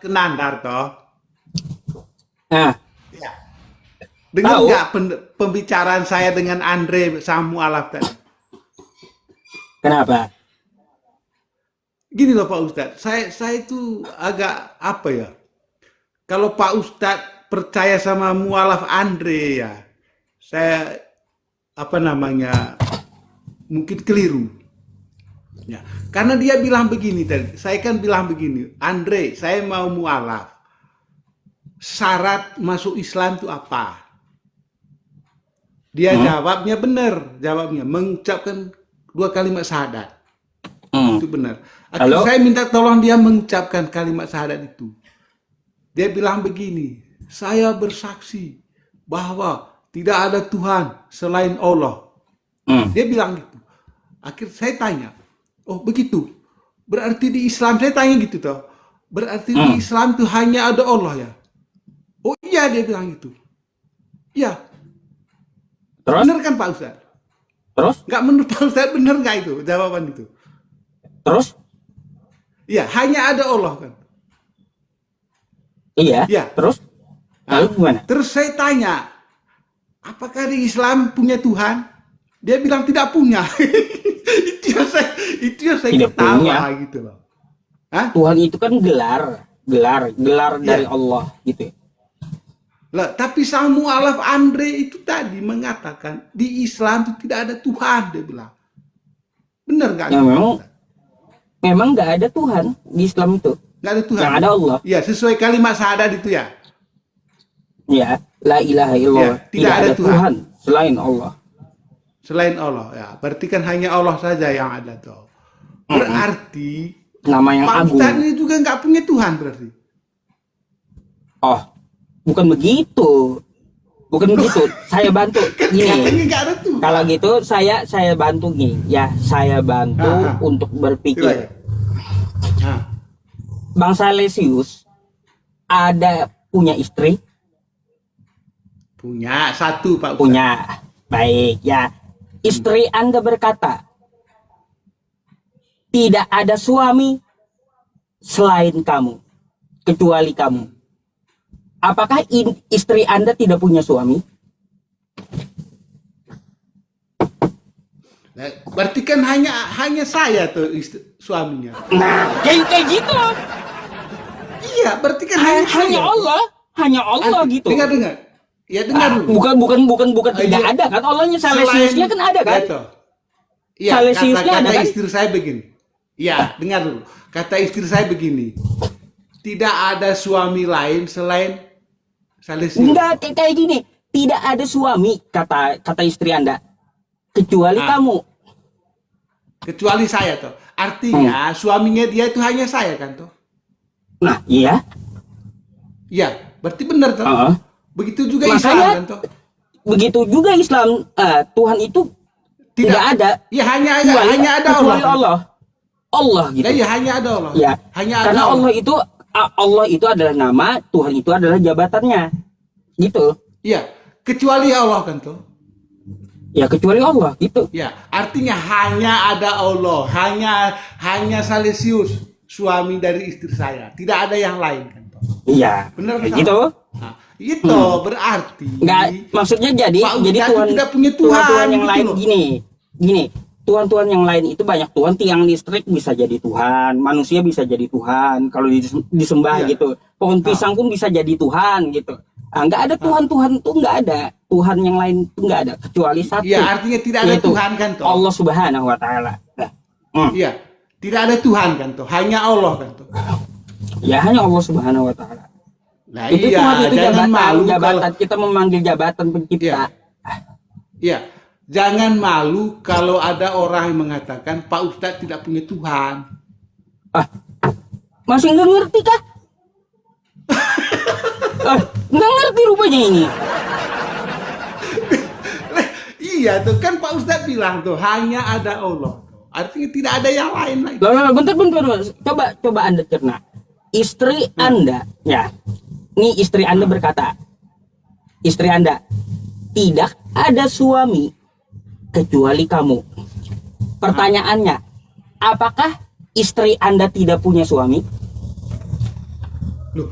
Kenandar toh. Nah, Ya. Dengar tahu nggak pembicaraan saya dengan Andre Samu Alaf tadi? kenapa? Gini loh Pak Ustadz, saya itu agak apa ya? Kalau Pak Ustadz percaya sama mualaf Andre ya, saya apa namanya mungkin keliru. Ya, karena dia bilang begini tadi, saya kan bilang begini, Andre, saya mau mualaf. Syarat masuk Islam itu apa? Dia jawabnya benar, jawabnya mengucapkan 2 kalimat syahadat. Itu benar. Akhirnya Halo? saya minta tolong dia mengucapkan kalimat syahadat itu. Dia bilang begini, saya bersaksi bahwa tidak ada Tuhan selain Allah. Dia bilang gitu. Akhirnya saya tanya, oh begitu? Berarti di Islam, saya tanya gitu toh. Berarti di Islam itu hanya ada Allah ya? Oh iya, dia bilang gitu. Iya, Terus? benar kan Pak Ustadz? Terus? Nggak menurut Pak Ustadz benar nggak itu jawaban itu? Terus? Iya, hanya ada Allah kan? Iya. Iya. Terus? Lalu gimana? Terus saya tanya, apakah di Islam punya Tuhan? Dia bilang tidak punya. itu yang saya Tidak ketawa punya. gitu loh. Hah? Tuhan itu kan gelar dari Iya. Allah gitu. Lah, tapi Samu Alaf Andre itu tadi mengatakan di Islam itu tidak ada Tuhan, dia bilang. Benar nggak? Ya memang nggak ada Tuhan di Islam itu. Nggak ada Tuhan. Yang ada Allah. Iya, sesuai kalimat syahadat itu ya. Ya, la ilaha illallah. Ya, tidak ada Tuhan selain Allah. selain Allah. Ya, berarti kan hanya Allah saja yang ada tuh. Berarti Nama yang Pak agung. Ustadz ini juga nggak punya Tuhan berarti. Oh, bukan begitu. Bukan begitu. Saya bantu Katanya gini. nggak ada Tuhan. Kalau gitu saya bantu gini. Ya, saya bantu untuk berpikir. Nah, Bang Salesius ada punya istri? punya satu Pak Ustadz. Punya. Baik, ya. Istri Anda berkata, tidak ada suami selain kamu, kecuali kamu. Apakah istri Anda tidak punya suami? Nah, berarti kan hanya saya tuh suaminya. Nah, kayak gitu. Iya, berarti kan Hanya saya. Allah gitu. Dengar. Ya dengar dulu. Bukan tidak Iya. ada kan? Allahnya Salesiusnya kan ada kan? Iya, Salesiusnya kata ada kan? istri saya begini. Ya, dengar dulu. Kata istri saya begini. Tidak ada suami lain selain Salesius. Enggak, kayak gini. Tidak ada suami kata istri Anda kecuali kamu. Kecuali saya tuh. Artinya suaminya dia itu hanya saya kan tuh. Nah, iya. Iya, berarti benar tuh. Begitu juga Makanya, Islam kan tuh. begitu juga Islam, Tuhan itu tidak ada. Ya hanya ada kecuali Allah. Allah. Allah gitu. Ya hanya ada Allah. Ya, Hanya ada karena Allah itu adalah nama, Tuhan itu adalah jabatannya. Gitu. Iya, kecuali Allah kan tuh. Ya, kecuali Allah gitu. Ya, artinya hanya ada Allah, hanya Salesius, suami dari istri saya. Tidak ada yang lain kan tuh. Iya. Benar Kayak kan? gitu. Nah, itu berarti Enggak, maksudnya jadi Pak Ustadz Tuhan tidak punya Tuhan yang gitu lain loh. gini. Tuhan yang lain itu banyak Tuhan, tiang listrik bisa jadi Tuhan, manusia bisa jadi Tuhan kalau disembah Iya. gitu. Pohon pisang pun bisa jadi Tuhan gitu. Enggak ada Tuhan itu enggak ada. Tuhan yang lain itu enggak ada kecuali satu. Ya, artinya tidak ada yaitu Tuhan kan toh. Allah Subhanahu wa taala. Iya, tidak ada Tuhan kan toh, hanya Allah kan toh. Ya, hanya Allah Subhanahu wa taala. Nah, Itu iya, Tuhan itu jangan malu jabatan kita memanggil jabatan pencipta. Iya, jangan malu kalau ada orang yang mengatakan Pak Ustadz tidak punya Tuhan. Masih nggak ngerti kah? Nggak ngerti rupanya ini. Iya tuh kan Pak Ustadz bilang tuh hanya ada Allah. Artinya tidak ada yang lain lagi. Loh, bentar. Coba Anda cerna. Istri Anda, ya. Nih istri Anda berkata, istri Anda, tidak ada suami kecuali kamu. Pertanyaannya, apakah istri Anda tidak punya suami? Loh,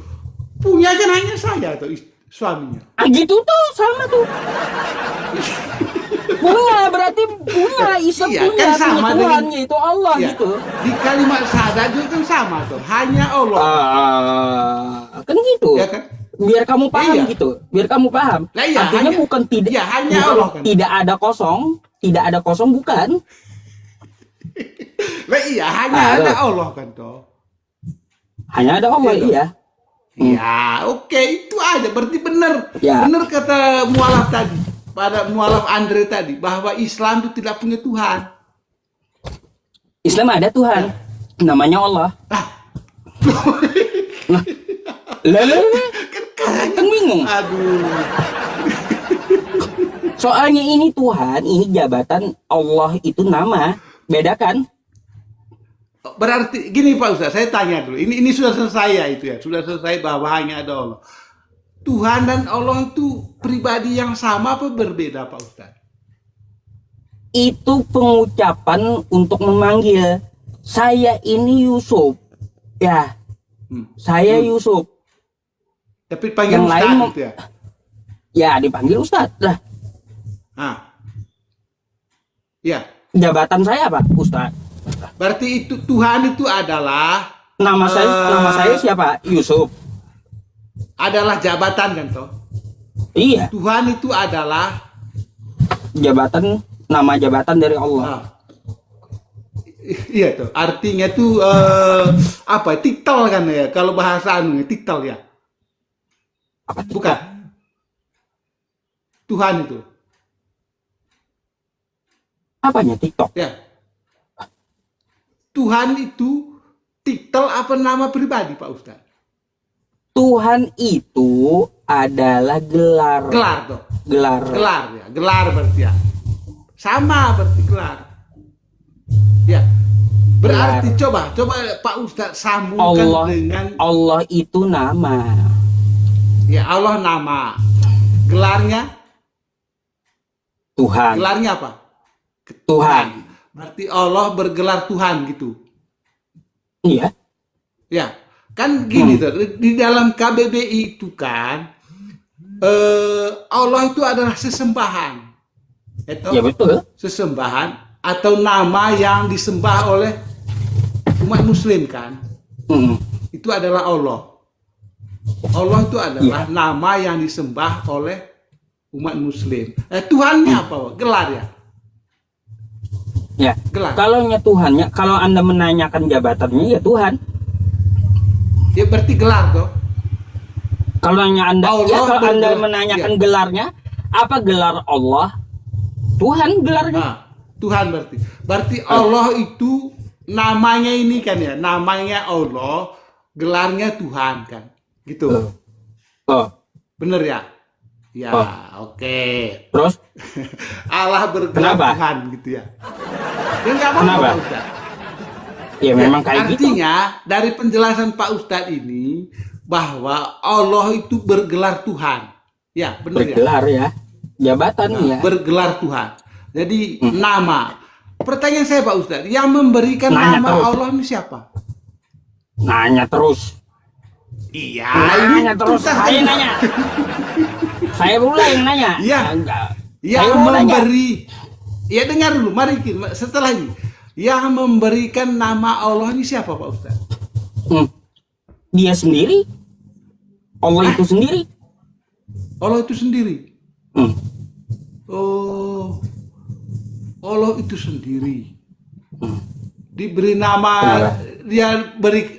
punya kan hanya saya atau suaminya. Ah gitu tuh, sama tuh. Punya, berarti punya, Isa Iya, punya, kan sama punya dengan- Tuhannya itu Allah Ya, gitu. di kalimat syahadat juga kan sama tuh, hanya Allah. Kan gitu. Ya kan? Biar kamu paham Iya. gitu, biar kamu paham. Lah iya, Artinya hanya- bukan tidak, iya, hanya bukan Allah kan. tidak ada kosong, tidak ada kosong bukan. Lah iya, hanya Ah, ada tuh. Allah kan toh. Hanya ada Allah, Iya, iya. Ya, oke, itu aja. Berarti benar. Ya. Benar kata mualaf tadi. Pada mualaf Andre tadi. Bahwa Islam itu tidak punya Tuhan. Islam ada Tuhan, namanya Allah. Ah, Lalu kan bingung. aduh. Soalnya ini Tuhan, ini jabatan, Allah itu nama. Bedakan. Berarti, gini Pak Ustaz, saya tanya dulu. Ini sudah selesai ya itu ya. Sudah selesai bahwa hanya ada Allah. Tuhan dan Allah itu pribadi yang sama apa berbeda Pak Ustaz? Itu pengucapan untuk memanggil. Saya ini Yusuf. Ya, saya Yusuf. Tapi panggil Yang lain Ustaz mau- gitu ya. Ya, dipanggil Ustadz lah. Ah. Ya. Jabatan saya apa? Ustadz. Berarti itu Tuhan itu adalah Nama saya siapa? Yusuf. adalah jabatan kan toh. Iya, Tuhan itu adalah nama jabatan dari Allah. ah, iya tuh. Artinya tuh apa? Titel kan ya. Kalau bahasa anu titel ya. Apa itu? Bukan. Tuhan itu. Apanya TikTok? Ya. Tuhan itu titel apa nama pribadi Pak Ustaz? Tuhan itu adalah gelar. Gelar toh. Gelar. Gelar ya. Gelar berarti ya. Sama berarti gelar. Ya. Berarti coba Pak Ustaz sambungkan dengan Allah itu nama. ya Allah nama. Gelarnya Tuhan. gelarnya apa? Tuhan. Berarti Allah bergelar Tuhan gitu. Iya. Ya. Kan gini tuh, di dalam KBBI itu kan Allah itu adalah sesembahan. Itu Ya betul. sesembahan atau nama yang disembah oleh umat muslim kan. Mm. Itu adalah Allah. Allah itu adalah nama yang disembah oleh umat muslim. Tuhannya apa? Pak? Gelar ya? Ya. Gelar. Kalau Anda menanyakan jabatannya ya Tuhan. Ya berarti gelar toh. Kalau Anda Allah bergelar. menanyakan Ya. gelarnya, apa gelar Allah? Tuhan gelarnya. Nah, Tuhan berarti. Berarti Allah itu namanya ini kan ya, namanya Allah, gelarnya Tuhan kan. Gitu. Oh, Bener ya? Ya, Oh. oke. terus Allah bergelar Kenapa? Tuhan gitu ya. Ya nggak apa-apa Kenapa? Pak Ustadz. ya memang kayak gitu. Artinya dari penjelasan Pak Ustadz ini bahwa Allah itu bergelar Tuhan. Ya, benar ya. Bergelar ya. Jabatan ya. Bergelar Tuhan. Jadi nama. Pertanyaan saya Pak Ustadz, yang memberikan Nanya nama terus. Allah ini siapa? Nanya terus. Iya, Nanya terus. kita- Saya nanya. Saya pula yang nanya. Iya. Enggak. Yang Saya mau nanya. memberi. Ya dengar dulu, mari setelah ini. Yang memberikan nama Allah ini siapa Pak Ustadz? Dia sendiri. Allah itu sendiri. Allah itu sendiri. Hmm. Oh, Allah itu sendiri. Diberi nama, Kenapa? dia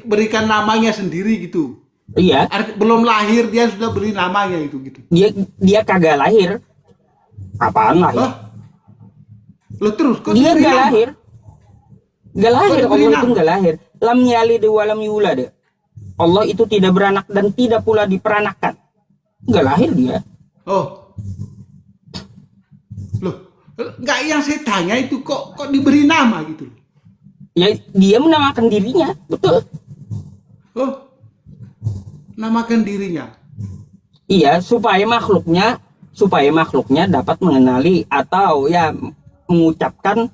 berikan namanya sendiri gitu. Iya. Belum lahir dia sudah beri namanya itu gitu. Dia kagak lahir. Apaan lahir? Hah? Lo terus kok Dia diberi nggak nama? lahir. Nggak lahir. Kok diberi Allah itu nama? nggak lahir. Lam yalid wa lam yulad. Allah itu tidak beranak dan tidak pula diperanakan. Nggak lahir dia. Oh. Loh, enggak, yang saya tanya itu kok diberi nama gitu. Ya dia menamakan dirinya. Betul. Oh. Namakan dirinya. Iya, supaya makhluknya dapat mengenali atau ya mengucapkan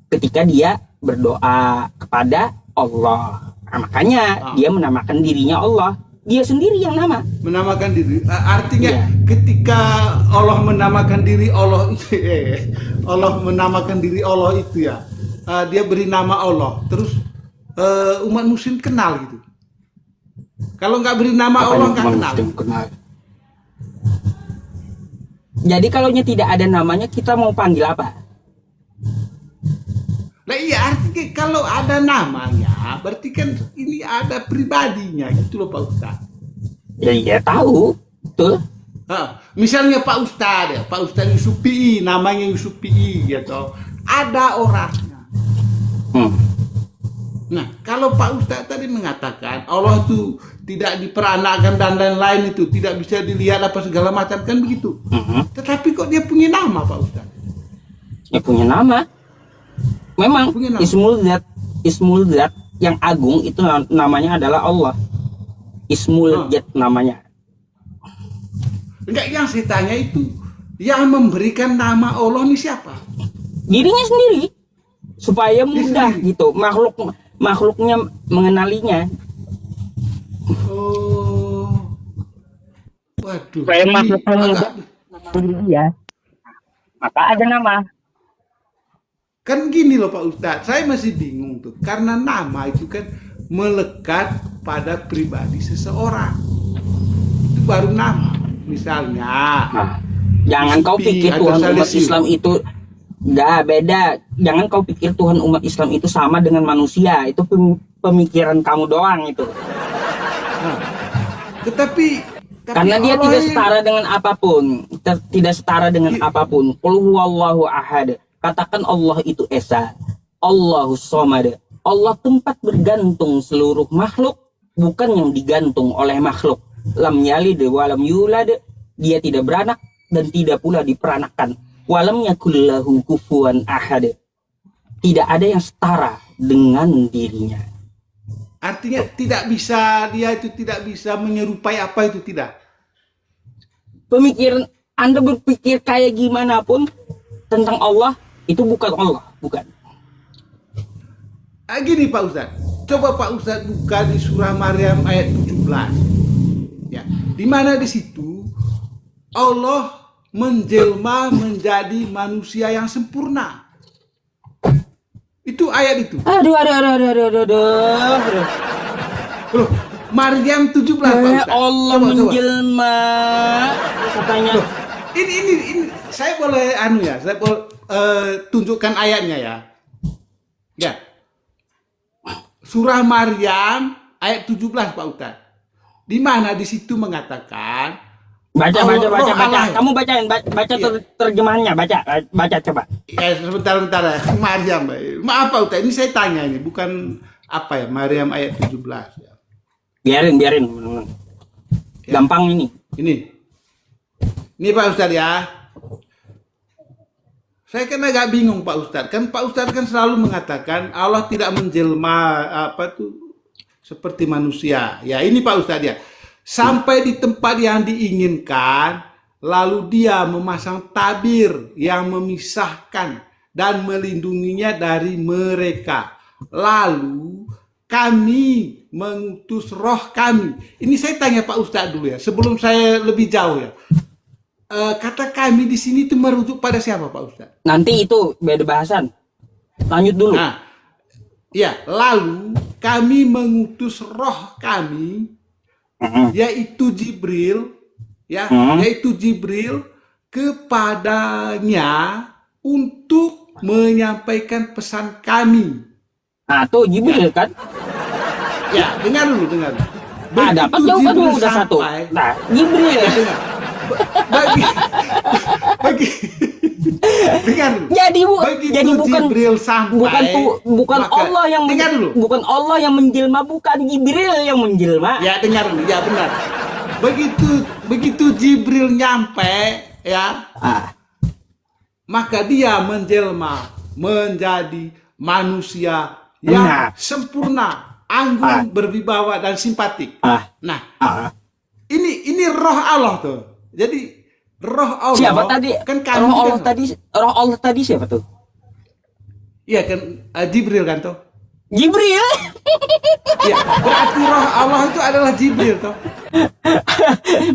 ketika dia berdoa kepada Allah. Nah, makanya dia menamakan dirinya Allah. Dia sendiri yang nama. Menamakan diri. Artinya Iya. ketika Allah menamakan diri Allah itu, Allah menamakan diri Allah itu ya, dia beri nama Allah. Terus umat muslim kenal gitu. Kalau nggak beri nama Allah nggak kenal. Kenal. Jadi kalau tidak ada namanya, kita mau panggil apa? Nah iya, artinya kalau ada namanya berarti kan ini ada pribadinya gitu loh Pak Ustadz. Ya iya tahu, betul. Misalnya Pak Ustadz ya, Pak Ustadz Yusuf PI, namanya Yusuf PI gitu, ada orangnya. Nah kalau Pak Ustadz tadi mengatakan Allah itu tidak diperanakan dan lain-lain, itu tidak bisa dilihat apa segala macam kan begitu. Tetapi kok dia punya nama Pak Ustadz? Ya punya nama. Memang Punya nama. Ismul Zat yang agung itu namanya adalah Allah. Ismul Zat namanya. Enggak, yang saya tanya itu yang memberikan nama Allah ini siapa? Dirinya sendiri, supaya mudah sendiri. gitu makhluknya mengenalinya. Oh, waduh. Supaya ini makhluknya mudah agak- mengenali dia, maka ada nama. Kan gini loh Pak Ustadz, saya masih bingung tuh, karena nama itu kan melekat pada pribadi seseorang, itu baru nama. Misalnya Nah, jangan kau Yusufi pikir atau Tuhan umat Salesius. Islam itu beda. Jangan kau pikir Tuhan umat Islam itu sama dengan manusia. Itu pemikiran kamu doang itu. Nah, tetapi Karena dia Allah tidak ini- setara dengan apapun. Tidak setara dengan apapun. Qul huwallahu ahad. Katakan Allah itu esa. Allahus somad. Allah tempat bergantung seluruh makhluk, bukan yang digantung oleh makhluk. Lam yalid wa lam yulad. Dia tidak beranak dan tidak pula diperanakan. Walam yakul lahu kufuwan ahad. Tidak ada yang setara dengan dirinya. artinya tidak bisa, dia itu tidak bisa menyerupai apa itu, tidak. Pemikiran Anda berpikir kayak gimana pun tentang Allah, itu bukan Allah, bukan. Gini Pak Ustadz, coba Pak Ustadz buka di surah Maryam ayat 17. Ya, di mana di situ Allah menjelma menjadi manusia yang sempurna. Itu ayat itu. Aduh. Loh, Maryam 17 Pak Ustadz. Allah Coba. menjelma, katanya. Loh, ini saya boleh saya boleh tunjukkan ayatnya ya. Ya. Surah Maryam ayat 17 Pak Ustadz. Di mana di situ mengatakan Baca. roh Allah. Kamu bacain, baca Iya. terjemahannya, baca coba. Ya sebentar Maryam. Maaf Pak Ustadz, ini saya tanya ini bukan apa ya, Maryam ayat 17 ya. Biarin. Gampang ini. Ini Pak Ustadz ya. Saya kan agak bingung Pak Ustadz. Kan Pak Ustadz kan selalu mengatakan Allah tidak menjelma seperti manusia. Ya ini Pak Ustadz ya. Sampai di tempat yang diinginkan, lalu dia memasang tabir yang memisahkan dan melindunginya dari mereka. Lalu kami mengutus roh kami. Ini saya tanya Pak Ustadz dulu ya, sebelum saya lebih jauh ya. Kata kami di sini itu merujuk pada siapa Pak Ustadz? Nanti itu beda bahasan. Lanjut dulu. Nah, ya, lalu kami mengutus roh kami, yaitu Jibril, yaitu Jibril kepadanya untuk menyampaikan pesan kami. Nah, tuh Jibril kan? Ya, dengar dulu. Dapat jauh kan udah satu. Nah, Jibril ya. Bagi dengar dulu. Jadi bukan Jibril sampai, bukan maka- Allah yang dengar dulu. bukan Allah yang menjelma, bukan Jibril yang menjelma. Ya dengar dulu, ya benar. Begitu Jibril nyampe ya, maka dia menjelma menjadi manusia yang Benar. sempurna, anggun, berwibawa dan simpatik. Nah, ini roh Allah tuh. Jadi roh Allah Siapa tadi? kan kami Roh Allah kan- tadi siapa tuh? Iya kan Jibril kan tuh. Jibril. Ya, berarti roh Allah itu adalah Jibril toh.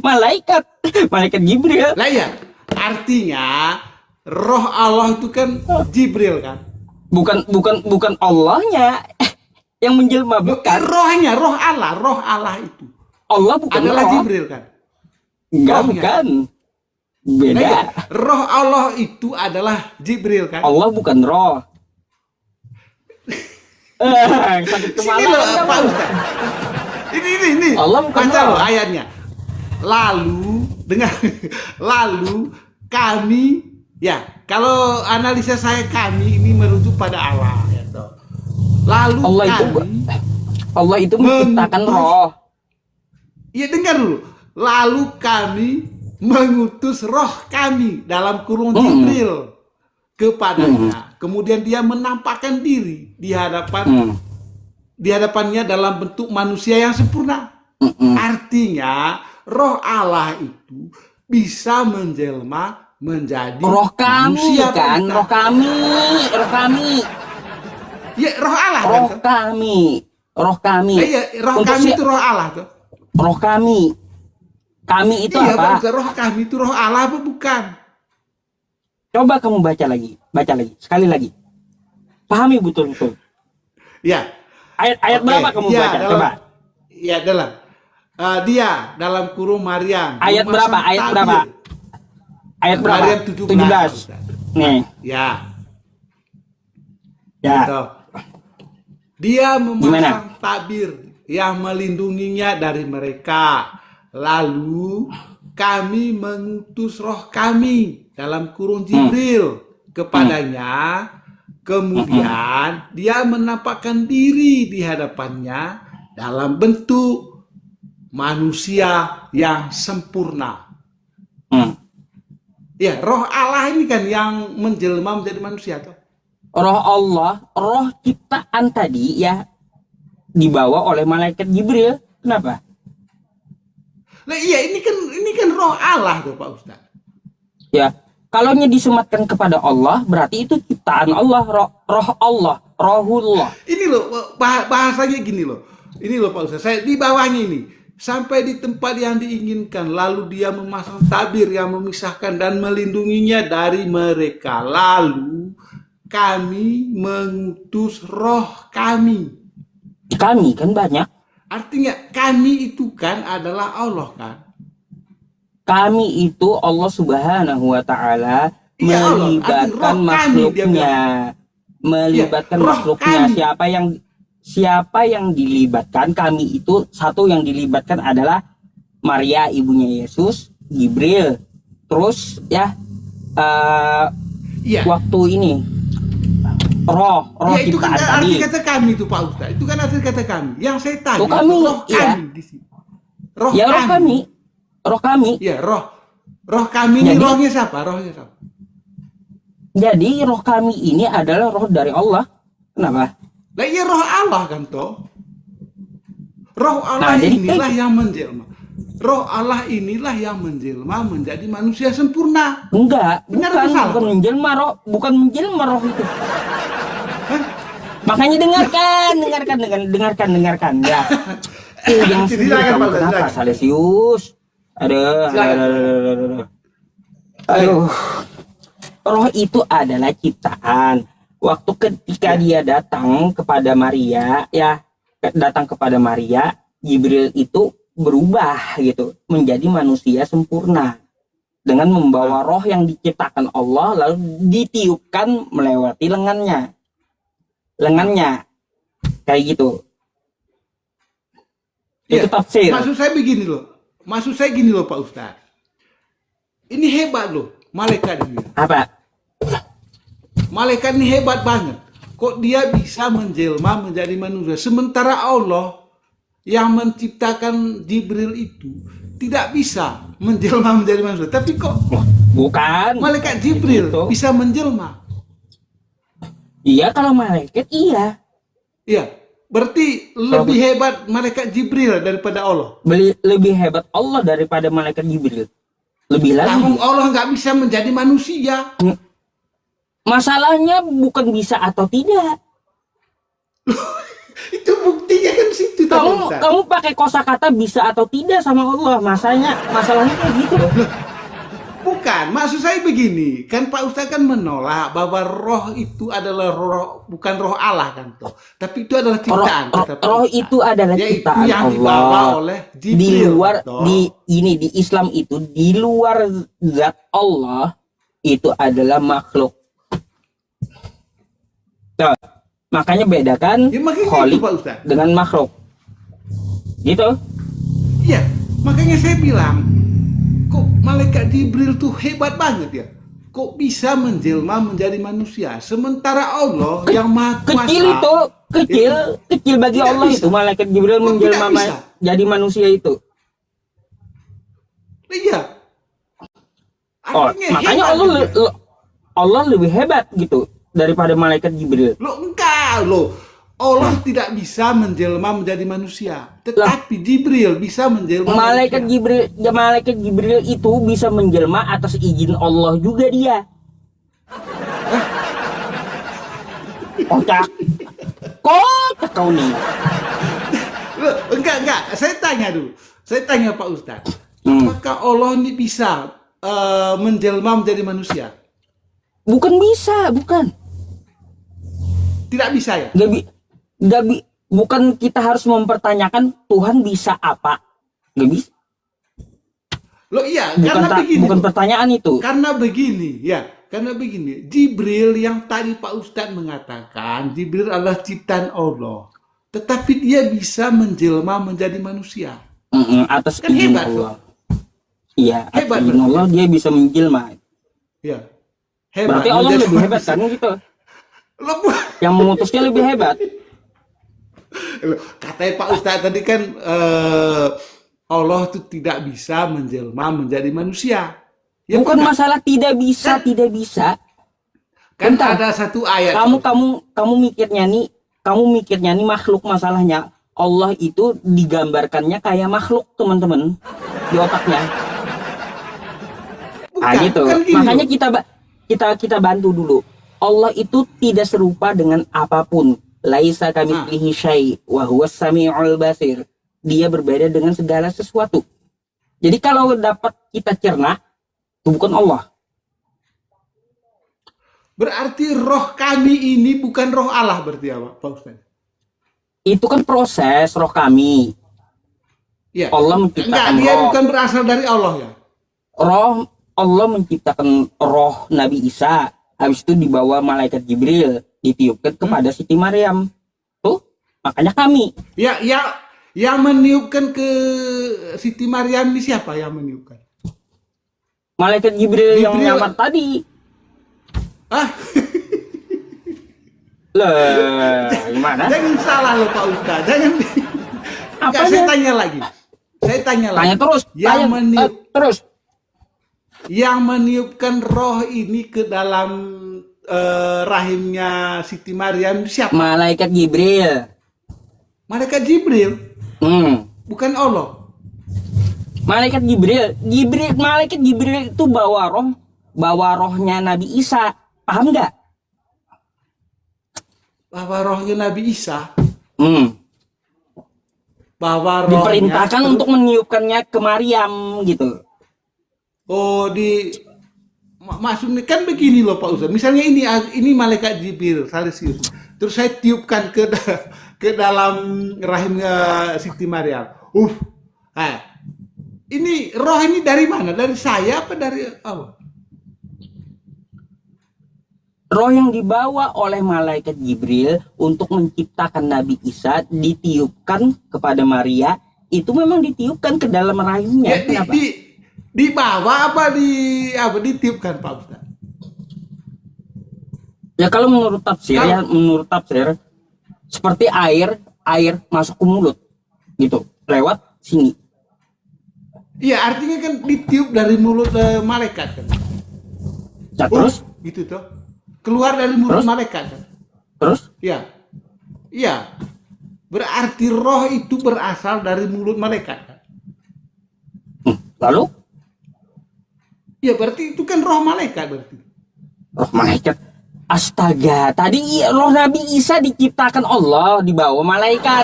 Malaikat Jibril. Lah ya, artinya roh Allah itu kan Jibril kan. Bukan Allahnya yang menjelma, bukan. Rohnya, roh Allah itu Allah bukan adalah roh. Jibril kan. Enggak, rohnya. bukan. Nah, Beda. ya, roh Allah itu adalah Jibril kan. Allah bukan roh. Sakit Sini kepala loh kan Pak kamu? Ustaz. Ini. Allah bukan Baca roh. loh ayatnya. Lalu kami, ya kalau analisa saya kami ini merujuk pada Allah ya toh. Lalu Allah itu menciptakan mengutus- roh. Ya dengar dulu. Lalu kami mengutus roh kami dalam kurung Jibril kepadanya. Kemudian dia menampakkan diri di hadapannya dalam bentuk manusia yang sempurna. Artinya roh Allah itu bisa menjelma menjadi Roh kami manusia, kan, Pak roh kami. Ya roh Allah Roh kan. kami. Iya, roh Untuk kami itu roh Allah tuh. roh kami. Kami itu Iya, apa? Pak Ustaz, roh kami itu roh Allah apa bukan? Coba kamu baca lagi, sekali lagi. Pahami betul-betul. Ya. Ayat Oke, berapa kamu iya, baca? dalam- Coba. Ya dia dalam kurung Maryam. Ayat memasang berapa? Ayat tabir. berapa? Ayat berapa? Maryam 17. Nih, Ya. ya. Gitu. Dia memasang Gimana? tabir yang melindunginya dari mereka. Lalu kami mengutus roh kami dalam kurung Jibril kepadanya. Kemudian dia menampakkan diri di hadapannya dalam bentuk manusia yang sempurna. Ya, roh Allah ini kan yang menjelma menjadi manusia toh. Roh Allah, roh ciptaan tadi ya dibawa oleh malaikat Jibril. Kenapa? Lah iya ini kan roh Allah tuh Pak Ustaz. Ya, kalau disematkan kepada Allah berarti itu ciptaan Allah, roh Allah, rohullah. Ini loh bahasanya gini loh. Ini loh Pak Ustaz, saya di bawahnya ini. Sampai di tempat yang diinginkan, lalu dia memasang tabir yang memisahkan dan melindunginya dari mereka. Lalu kami mengutus roh kami. Kami kan banyak. Artinya kami itu kan adalah Allah kan. Kami itu Allah Subhanahu wa Ta'ala Iya, Allah. melibatkan Arti roh kami, dia makhluknya. Melibatkan Iya, roh makhluknya. kami. Siapa yang dilibatkan? Kami itu satu yang dilibatkan adalah Maria ibunya Yesus, Jibril. Terus ya Iya. waktu ini roh Ya itu kan ciptaan arti tadi. kata kami itu Pak Ustaz. Itu kan arti kata kami. Yang saya tanya Oh, kami, roh iya. kami di sini. Roh Ya roh kami. Roh kami. Ya roh kami ini Jadi- rohnya siapa? Rohnya siapa? Jadi roh kami ini adalah roh dari Allah. Kenapa? Lah iya roh Allah kan toh. Roh Allah Nah, jadi inilah yang menjelma. Roh Allah inilah yang menjelma menjadi manusia sempurna. Enggak, Benar atau salah? bukan menjelma roh, bukan menjelma roh itu. Makanya dengarkan ya. Jangan sedih Silakan, kamu Pak, kenapa silakan. Salesius? Aduh. Aduh. Roh itu adalah ciptaan. Waktu ketika dia datang kepada Maria, Jibril itu berubah gitu, menjadi manusia sempurna dengan membawa roh yang diciptakan Allah lalu ditiupkan melewati lengannya kayak gitu. Itu Ya, tafsir. maksud saya gini loh Pak Ustaz. Ini hebat loh malaikat ini. Apa? Malaikat ini hebat banget. Kok dia bisa menjelma menjadi manusia sementara Allah yang menciptakan Jibril itu tidak bisa menjelma menjadi manusia. Tapi kok Bukan. malaikat Jibril Gitu. bisa menjelma? Iya, kalau malaikat iya. Iya, berarti lebih hebat malaikat Jibril daripada Allah. Lebih hebat Allah daripada malaikat Jibril. Lebih lagi. Namun Allah nggak bisa menjadi manusia. Masalahnya bukan bisa atau tidak. Itu buktinya kan situ toh, Pak Kamu Ustaz. kamu pakai kosakata bisa atau tidak sama Allah, masalahnya kayak gitu. Bukan, maksud saya begini, kan Pak Ustaz kan menolak bahwa roh itu adalah roh, bukan roh Allah kan toh, tapi itu adalah ciptaan. kata Pak Roh Ustaz. itu adalah Yaitu ciptaan yang dibawa Allah. oleh Di Jibril. luar toh. di Islam itu di luar zat Allah itu adalah makhluk. Nah, makanya bedakan Ya, makanya itu, kholik Pak Ustaz. dengan makhluk. Gitu. Iya, makanya saya bilang, kok malaikat Jibril tuh hebat banget ya. Kok bisa menjelma menjadi manusia, sementara Allah yang maha kuasa. Kecil itu, kecil bagi Tidak Allah bisa. itu malaikat Jibril Kok menjelma tidak bisa? jadi manusia itu. Iya. Oh, Artinya makanya hebat Allah dia. Allah lebih hebat gitu daripada malaikat Jibril. Lo enggak lo. Allah tidak bisa menjelma menjadi manusia, tetapi Jibril bisa menjelma Malaikat manusia. Jibril itu bisa menjelma atas izin Allah juga dia. Kocak. Kocak kau nih. Loh, enggak. Saya tanya dulu. Saya tanya Pak Ustadz. Hmm. Apakah Allah ini bisa menjelma menjadi manusia? Bukan bisa, bukan. Tidak bisa ya? Bukan kita harus mempertanyakan Tuhan bisa apa. Gak bisa. Loh iya, Bukan, karena begini. bukan loh. pertanyaan itu. Karena begini. Jibril yang tadi Pak Ustadz mengatakan, Jibril adalah ciptaan Allah. Tetapi dia bisa menjelma menjadi manusia. Atas Kan izin hebat, Allah. Iya, atas Hebat, izin Allah dia bisa menjelma. Ya. Hebat. Berarti Allah menjadi lebih hebat manusia. kan gitu. Loh, Yang mengutusnya lebih hebat. loh, katanya Pak Ustadz tadi kan Allah itu tidak bisa menjelma menjadi manusia. Ya, Bukan benar. masalah tidak bisa, tidak bisa. Kan bentar. ada satu ayat. Kamu mikirnya nih makhluk masalahnya. Allah itu digambarkannya kayak makhluk, teman-teman, di otaknya. Bukan, Gitu. bukan gini Makanya loh. kita bantu dulu. Allah itu tidak serupa dengan apapun. Laisa kamitslihi syai' wa huwas samiul basir. Dia berbeda dengan segala sesuatu. Jadi kalau dapat kita cerna, itu bukan Allah. Berarti roh kami ini bukan roh Allah berarti apa, Pak Ustadz? Itu kan proses roh kami. Ya. Allah Enggak, menciptakan dia roh. bukan berasal dari Allah ya. Roh Allah menciptakan roh Nabi Isa. Habis itu dibawa malaikat Jibril, ditiupkan kepada Siti Maryam. Tuh, makanya kami. Ya, yang meniupkan ke Siti Maryam ini siapa yang meniupkan? Malaikat Jibril yang Jibril. nyamar tadi. Ah, Lah, gimana? jangan salah loh Pak Ustadz. Jangan. Enggak, Apanya? saya tanya lagi. Tanya lagi. terus. Terus. Yang meniupkan roh ini ke dalam rahimnya Siti Maryam siapa? Malaikat Jibril. Malaikat Jibril, bukan Allah. Malaikat Jibril itu bawa rohnya Nabi Isa. Paham nggak? Bahwa rohnya Nabi Isa, bahwa rohnya Diperintahkan untuk meniupkannya ke Maryam gitu. Oh, maksudnya kan begini loh Pak Ustadz. Misalnya ini malaikat Jibril, Salesius. Terus saya tiupkan ke dalam rahimnya Siti Maryam. Nah, ini roh ini dari mana? Dari saya apa dari Allah? Roh yang dibawa oleh malaikat Jibril untuk menciptakan Nabi Isa ditiupkan kepada Maria, itu memang ditiupkan ke dalam rahimnya. Ya, Kenapa? di bawah apa ditiupkan Pak Ustadz? Ya kalau menurut tafsir seperti air masuk ke mulut gitu, lewat sini. Iya, artinya kan ditiup dari mulut malaikat kan. Nah, terus gitu toh. Keluar dari mulut Terus? malaikat kan. terus Iya. Iya. Berarti roh itu berasal dari mulut malaikat kan. lalu Ya berarti itu kan roh malaikat berarti. roh malaikat. Astaga, tadi roh Nabi Isa diciptakan Allah di bawah malaikat.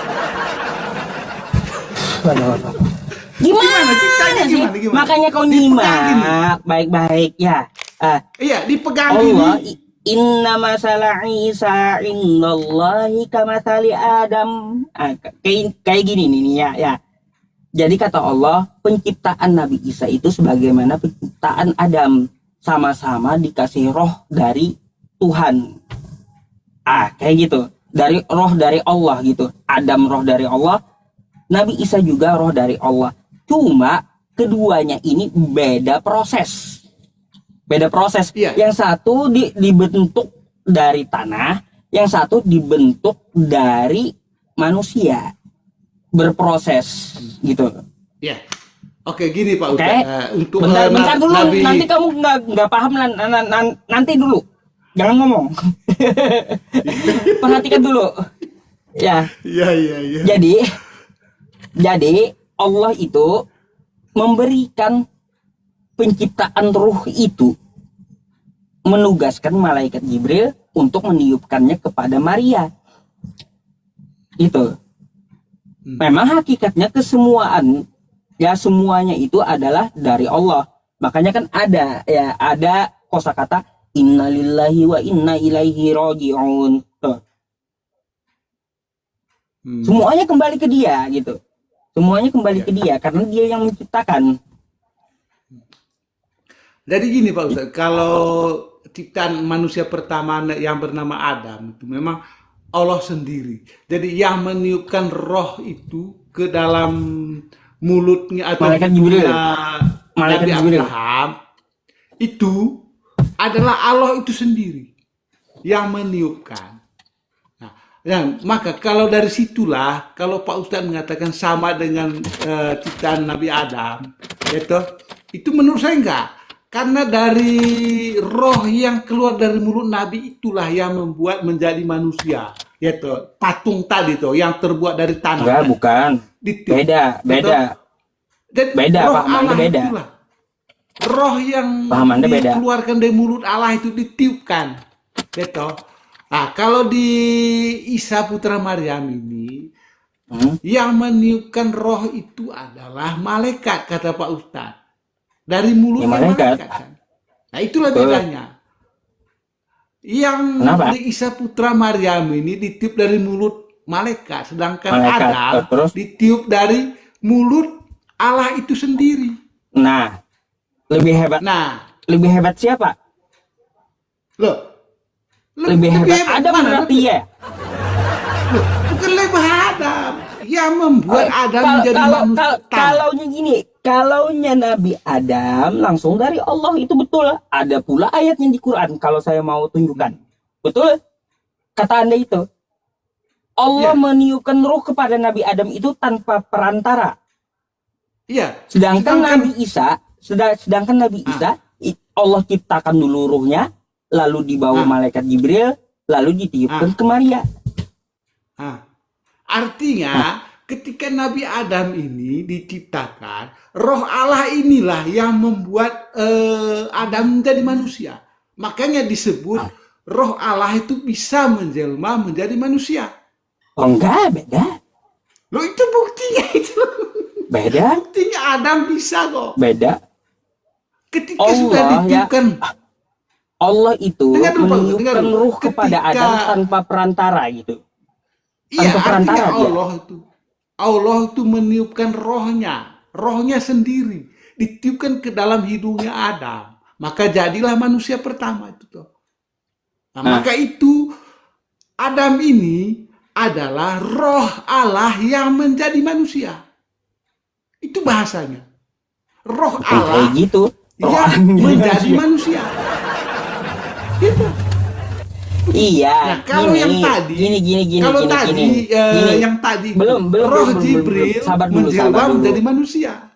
Gimana Ceritanya sih? gimana? Makanya kau Dipegang gini. nyimak baik-baik ya. Iya, dipegang Allah gini. inna masalah Isa indallahi kamathali Adam. Kayak gini nih ya. Jadi kata Allah, penciptaan Nabi Isa itu sebagaimana penciptaan Adam, sama-sama dikasih roh dari Tuhan. Kayak gitu. Dari roh dari Allah gitu. Adam roh dari Allah, Nabi Isa juga roh dari Allah. Cuma keduanya ini beda proses. Beda proses. Iya. Yang satu dibentuk dari tanah, yang satu dibentuk dari manusia. Berproses gitu. Ya. Oke, gini Pak Oke. Ustaz. Untuk Bentar dulu. Nabi, Nanti kamu nggak paham nanti dulu. Jangan ngomong. Perhatikan dulu. Ya. Iya. Jadi Allah itu memberikan penciptaan ruh itu, menugaskan malaikat Jibril untuk meniupkannya kepada Maria. Itu. Memang hakikatnya kesemuaan ya, semuanya itu adalah dari Allah. Makanya kan ada kosakata innalillahi wa inna ilaihi raji'un. Tuh. Semuanya kembali ke dia gitu. Semuanya kembali ke dia karena dia yang menciptakan. Jadi gini Pak Ustaz, kalau ciptaan manusia pertama yang bernama Adam itu memang Allah sendiri. Jadi yang meniupkan roh itu ke dalam mulutnya atau Malaikat Jibril. Nabi Abraham itu adalah Allah itu sendiri yang meniupkan. Nah, maka kalau dari situlah, kalau Pak Ustadz mengatakan sama dengan ciptaan Nabi Adam, itu menurut saya enggak. Karena dari roh yang keluar dari mulut Nabi itulah yang membuat menjadi manusia. Patung tadi tuh yang terbuat dari tanah. Enggak, bukan. Beda. Beda, pahamannya beda. Itulah. Roh yang dikeluarkan dari mulut Allah itu ditiupkan. Nah, kalau di Isa putra Maryam ini, yang meniupkan roh itu adalah malaikat, kata Pak Ustadz. Dari mulut malaikat kan. Nah, itulah bedanya. Yang di Isa putra Maryam ini ditiup dari mulut malaikat, sedangkan Adam ditiup dari mulut Allah itu sendiri. Nah, lebih hebat siapa? Lebih hebat Adam berarti ya? Bukan lebih Adam. Yang membuat Adam menjadi manusia. Kalaunya Nabi Adam langsung dari Allah itu betul. Ada pula ayatnya di Quran kalau saya mau tunjukkan. Betul? Kata Anda itu. Allah meniupkan ruh kepada Nabi Adam itu tanpa perantara. Iya. Sedangkan Nabi Isa, Allah ciptakan dulu ruhnya, lalu dibawa malaikat Jibril, lalu ditiupkan ke Maria. Artinya ketika Nabi Adam ini diciptakan, roh Allah inilah yang membuat Adam menjadi manusia. Makanya disebut roh Allah itu bisa menjelma menjadi manusia. Oh enggak, beda. Loh, itu buktinya itu. Beda. Buktinya Adam bisa kok. Beda. Ketika sudah ditiupkan. Allah itu meniupkan ruh kepada Adam tanpa perantara gitu. Iya, artinya Allah itu meniupkan rohnya sendiri, ditiupkan ke dalam hidungnya Adam, maka jadilah manusia pertama itu tuh. Maka itu Adam ini adalah roh Allah yang menjadi manusia. Itu bahasanya. Roh Allah gitu, yang menjadi manusia. Gitu. Iya. Nah, kalau yang tadi, yang tadi belum roh Jibril menjelma menjadi manusia.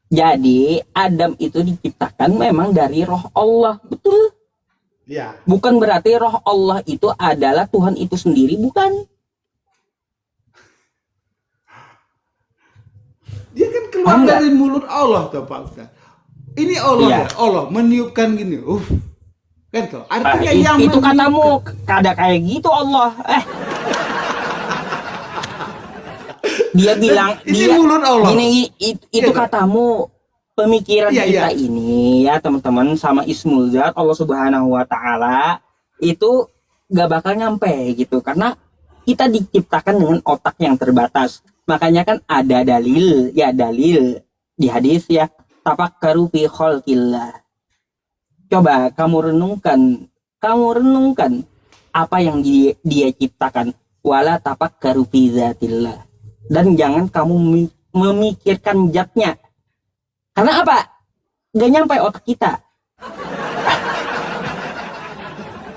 Jadi Adam itu diciptakan memang dari roh Allah, betul? Ya. Bukan berarti roh Allah itu adalah Tuhan itu sendiri, bukan? Dia kan keluar dari mulut Allah tuh Pak Ustaz. Ini Allah, Allah meniupkan gini. Kan toh? Artinya yang itu katamu kada kayak gitu Allah. Dia bilang ini dia mulut Allah. gini itu Iya, katamu pemikiran iya, kita iya. ini ya teman-teman sama Ismul Zat Allah Subhanahu wa taala itu gak bakal nyampe gitu karena kita diciptakan dengan otak yang terbatas. Makanya kan ada dalil di hadis ya tafakkaru fi khalqillah. Coba kamu renungkan apa yang dia ciptakan wala tafakkaru fi zatillah. Dan jangan kamu memikirkan zatnya. Karena apa? Gak nyampe otak kita.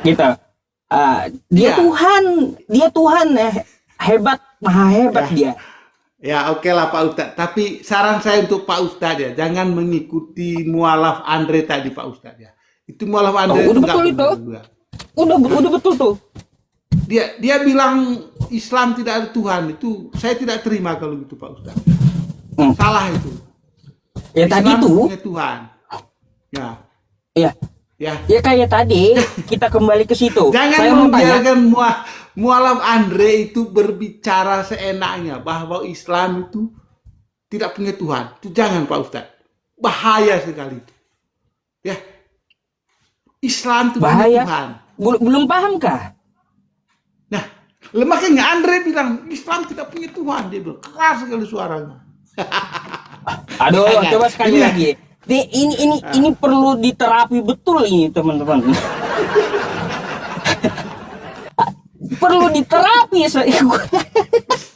Gitu. Dia Ya. Tuhan hebat, maha hebat Ya. dia. Ya oke lah Pak Ustadz. Tapi saran saya untuk Pak Ustadz ya, jangan mengikuti mualaf Andre tadi Pak Ustadz ya. Itu mualaf Andre Udah nggak betul benar itu. juga. Udah betul tuh. Dia bilang Islam tidak ada Tuhan, itu saya tidak terima kalau gitu Pak Ustadz. Salah itu. Ya Islam tadi tuh. punya Tuhan. Ya. Ya. Ya. Ya kayak tadi kita kembali ke situ. Jangan Saya mau tanya. membiarkan mualaf Andre itu berbicara seenaknya bahwa Islam itu tidak punya Tuhan. Itu jangan Pak Ustadz. Bahaya sekali itu. Ya. Islam itu punya Bahaya. Tuhan. Belum paham kah? Nah, makanya Andre bilang Islam tidak punya Tuhan. Dia bilang keras sekali suaranya. Aduh, Jangan. coba sekali Ini- lagi. Ini perlu diterapi betul ini teman-teman. Perlu diterapi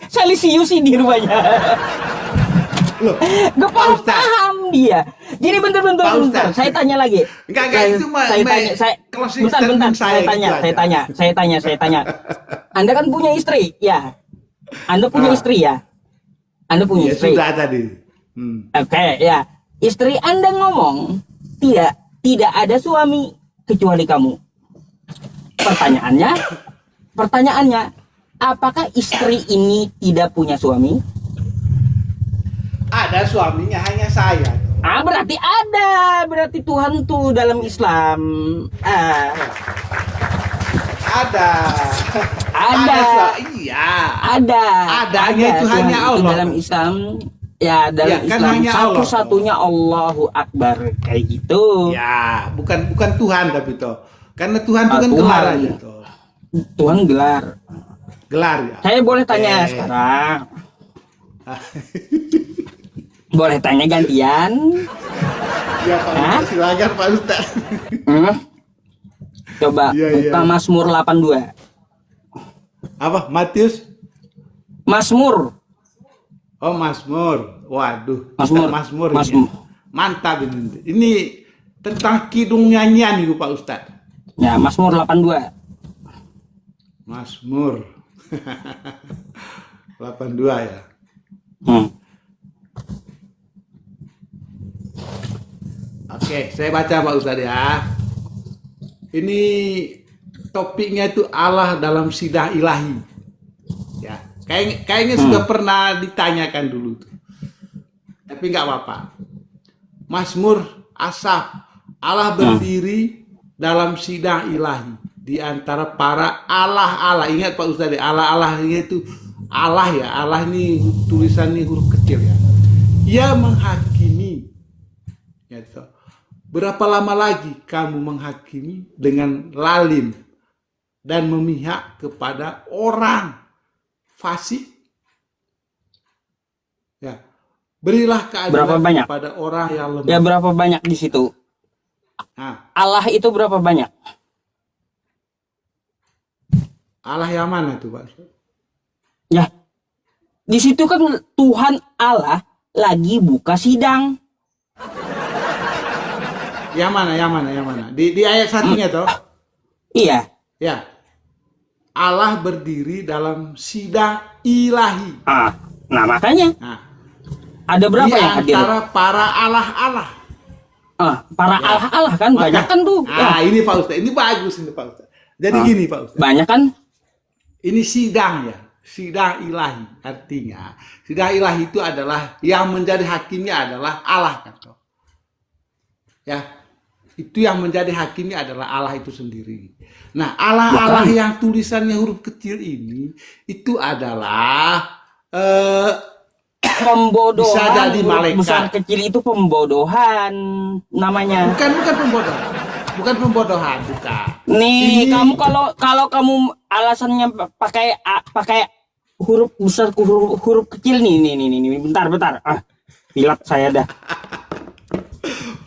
Salisius di rupanya. Loh, Gak Pak Ustadz. paham dia. Jadi bentar. Pak Ustadz. Saya tanya lagi. Enggak, itu closing bentar. statement Saya tanya. Anda kan punya istri, ya? Anda punya istri ya? Anda punya Ya istri. sudah tadi. Oke, ya. Istri Anda ngomong tidak ada suami kecuali kamu. Pertanyaannya, apakah istri ini tidak punya suami? Ada suaminya, hanya saya. Berarti Tuhan tuh dalam Islam. Ada. Ada. Iya. Adanya itu Tuhan hanya itu Allah. dalam Islam. Ya, dalam Ya, kan Islam hanya Allah. satu-satunya Allahu Akbar kayak gitu. Ya, bukan Tuhan tapi toh. Karena Tuhan itu kan Tuhan. gelar aja toh. Tuhan gelar. Gelar ya. Saya boleh tanya Oke. sekarang. Boleh tanya gantian? Ya Pak Hah? Ustadz, silakan Pak Ustadz. Coba Iya, iya. buka Mazmur 82. Apa? Matius? Mazmur. Oh, Mazmur. Waduh, Mazmur. Ustadz Mazmur. Mazmur. Ini. Mantap ini. Ini tentang kidung nyanyian itu Pak Ustadz. Ya, Mazmur 82. Mazmur 82 ya. Oke, saya baca Pak Ustadz ya. Ini topiknya itu Allah dalam sidang ilahi. Ya, kayaknya sudah pernah ditanyakan dulu tuh. Tapi nggak apa-apa. Mazmur Asaf, Allah berdiri dalam sidang ilahi di antara para Allah. Ingat Pak Ustadz, Allah itu Allah ya. Allah ini tulisannya huruf kecil ya. Ia menghakimi. Ya, toh. Berapa lama lagi kamu menghakimi dengan lalim dan memihak kepada orang fasik? Ya, berilah Berapa keadilan banyak? kepada orang yang lemah. Ya, berapa banyak di situ? Nah, Allah itu berapa banyak? Allah yang mana tuh Pak? Ya, di situ kan Tuhan Allah lagi buka sidang. Yang mana? Di ayat satunya toh? Iya. Ya. Allah berdiri dalam sidang ilahi. Nah makanya Nah, ada berapa di yang hadir? antara para Allah. Para Ya. Allah kan banyak kan tuh. Nah, ini Pak Ustadz, ini bagus ini Pak Ustadz. Jadi gini Pak Ustadz. Banyak kan? Ini sidang ya, sidang ilahi. Artinya, sidang ilahi itu adalah yang menjadi hakimnya adalah Allah kan toh. Ya. Itu yang menjadi hakimnya adalah Allah itu sendiri. Nah, Allah-Allah yang tulisannya huruf kecil ini itu adalah Pembodohan. bisa jadi Huruf malaikat. besar kecil itu pembodohan namanya. Bukan pembodohan. Bukan pembodohan, bukan. Nih, Ini- kamu kalau kamu alasannya pakai huruf besar ke huruf kecil nih. Bentar. Ah, pilek saya dah.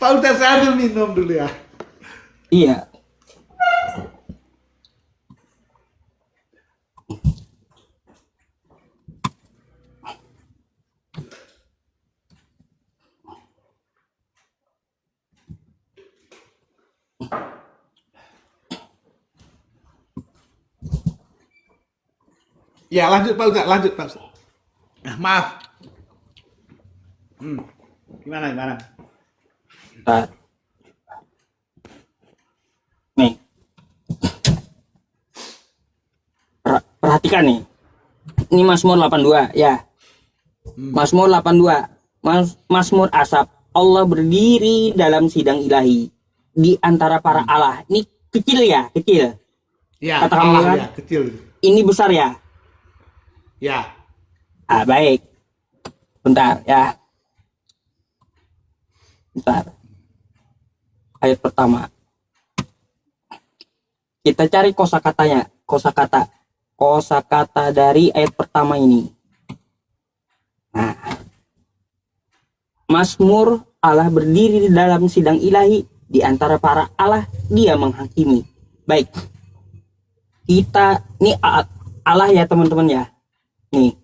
Pak Ustadz, saya ambil minum dulu ya. Iya. Ya, lanjut Pak Ustadz, lanjut Pak Ustadz. Nah, maaf. Gimana? Bentar. Nih. Perhatikan nih. Ini Mazmur 82 ya. Mazmur 82. Mazmur Asap. Allah berdiri dalam sidang ilahi di antara para Allah. Ini kecil ya, kecil. Ya, Kata kamu Allah kan? ya, kecil. Ini besar ya. Ya. Ah, baik. Bentar ya. Bentar. Ayat pertama. Kita cari kosakatanya. Kosakata dari ayat pertama ini. Nah. Mazmur, Allah berdiri di dalam sidang ilahi di antara para Allah, dia menghakimi. Baik. Kita ini Allah ya teman-teman ya. Nih.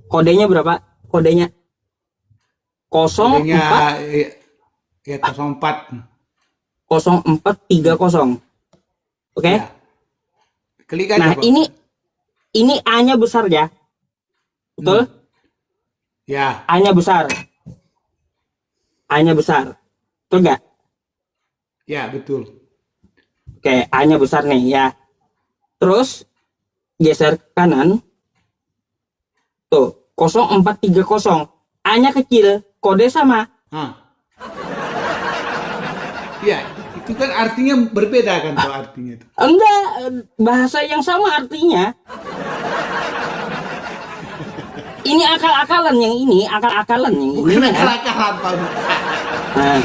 Kodenya berapa? Kodenya 04 Kodenya ya 04. 0430. Oke? Ya. Klik aja, Nah, Pak. ini A-nya besar ya. Betul? Ya. A-nya besar. A-nya besar. Betul nggak? Ya, betul. Oke, A-nya besar nih ya. Terus geser ke kanan. Tuh, 0430. A-nya kecil, kode sama. Hah. Ya, itu kan artinya berbeda kan tuh artinya itu. Enggak, bahasa yang sama artinya. Ini akal-akalan yang ini, akal-akalan yang ini. Bukan ya. akal-akalan, Pak Ustadz. Nah,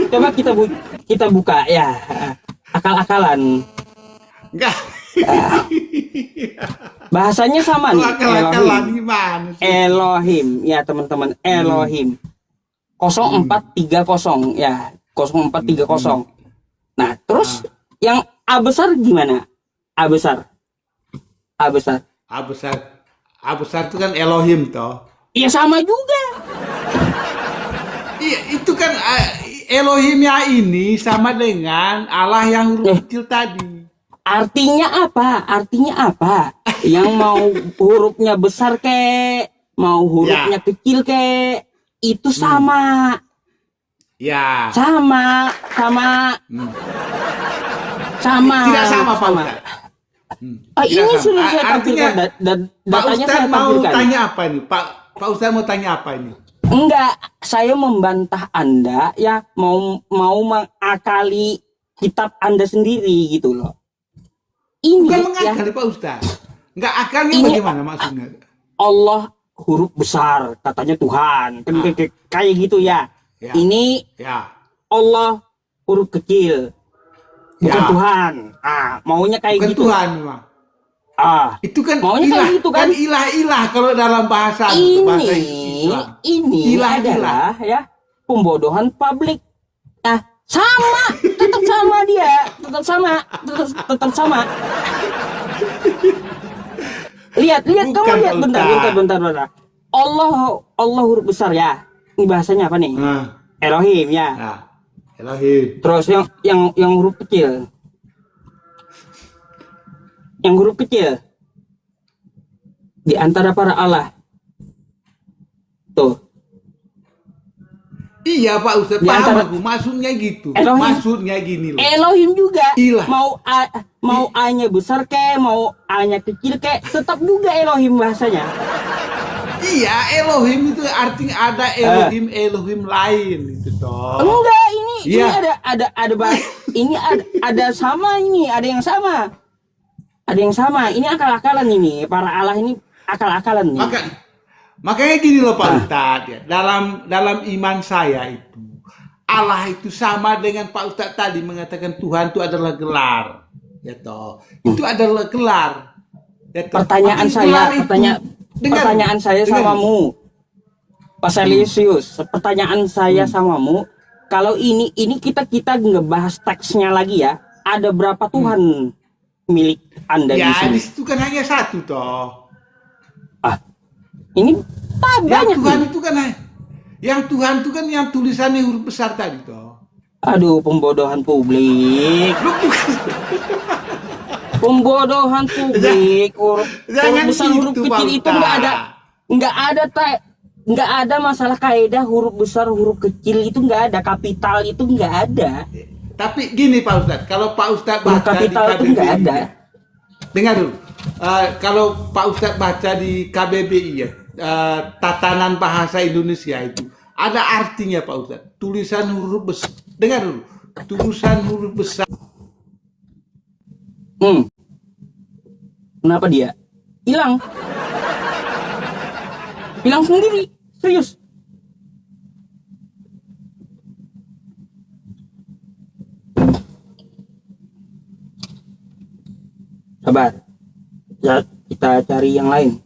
coba kita buka ya. Akal-akalan. Enggak. Bahasanya sama Itu nih. akal-akalan gimana sih? Elohim, ya teman-teman, Elohim. 0430 ya, 0430. Nah, terus yang A besar gimana? A besar. A besar itu kan Elohim toh. Iya sama juga. Iya, itu kan Elohimnya ini sama dengan Allah yang huruf kecil tadi. Artinya apa? Yang mau hurufnya besar kek, mau hurufnya kecil kek, itu sama. Ya. Sama. Tidak sama, Pak Ustadz. Ini Tidak sudah sama. saya tampilkan dan Pak datanya Ustadz saya mau tampilkan. tanya apa ini? Pak Ustadz mau tanya apa ini? Enggak, saya membantah Anda ya, mau mengakali kitab Anda sendiri gitu loh. Ini Bukan ya, mengakali Pak Ustadz. Enggak akalnya Ini- bagaimana maksudnya? Allah huruf besar katanya Tuhan kan kayak gitu ya. Ya. Ini Ya. Allah huruf kecil bukan Ya. Tuhan. Maunya kayak Bukan gitu. Tuhan memang. Itu kan Maunya ilah, kayak gitu kan? ilah kalau dalam bahasa bahasa Islam. Ini Ilah. adalah ya pembodohan publik. Nah, tetap sama dia, tetap sama. Lihat, kamu Bukan, lihat Pak bentar. Allah huruf besar ya. Ini bahasanya apa nih? Nah, Elohim ya. nah, Elohim. Terus yang huruf kecil. Yang huruf kecil di antara para Allah. Tuh. Iya Pak Ustadz, Di paham antara- aku. Maksudnya gitu. Elohim. Maksudnya gini loh. Elohim juga. Ilah. Mau A-nya besar kek, mau A-nya kecil kek, tetap juga Elohim bahasanya. Iya, Elohim itu artinya ada Elohim lain itu toh. Enggak, ini Iya. ini ada sama ini, ada yang sama. Ada yang sama. Ini akal-akalan ini. Para Allah ini akal-akalan nih. Makanya gini loh Pak Ustadz ya. Dalam iman saya itu Allah itu sama dengan Pak Ustadz tadi mengatakan Tuhan itu adalah gelar. Ya toh. Itu adalah gelar. Ya toh. Pertanyaan saya samamu, Pak Salisius. Pertanyaan saya samamu, kalau ini kita ngebahas teksnya lagi ya. Ada berapa Tuhan milik Anda di Ya, sini? di situ kan hanya satu toh. Ini banyak Tuhan nih. itu kan yang Tuhan itu kan yang tulisannya huruf besar tadi toh. Aduh, pembodohan publik. Pembodohan publik. Huruf besar, huruf gitu, kecil Pak itu nggak ada masalah kaidah huruf besar, huruf kecil itu nggak ada, kapital itu nggak ada. Tapi gini Pak Ustadz, kalau Pak Ustadz Huruf baca di kapital itu KBBI, nggak ada. dengar dulu. Kalau Pak Ustadz baca di KBBI ya, tatanan bahasa Indonesia itu ada artinya Pak Ustadz. Tulisan huruf besar. Dengar dulu. Tulisan huruf besar. Kenapa dia hilang? Hilang sendiri, serius. Sabar, ya, kita cari yang lain.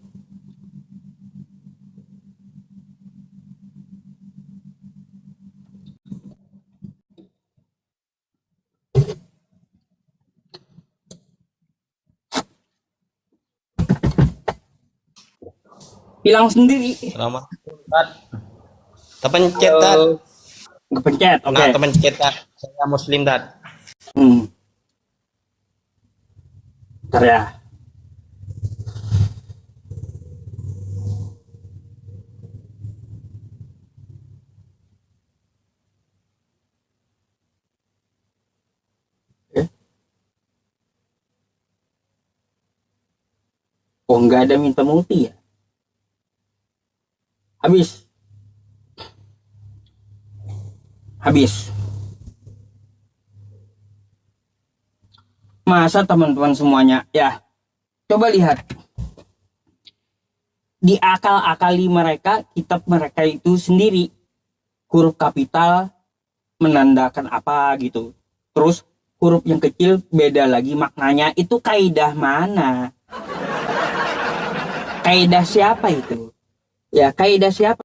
Hilang sendiri. Selamat Tat. Terpencet Tat. Kepencet, oke. Nah, terpencet Tat. Saya Muslim Tat. Bentar ya. Oh, nggak ada minta multi ya? Habis. Masa teman-teman semuanya ya, coba lihat di akal-akali mereka, kitab mereka itu sendiri huruf kapital menandakan apa gitu, terus huruf yang kecil beda lagi maknanya. Itu kaidah mana? Kaidah siapa itu? Ya, kaidah siapa?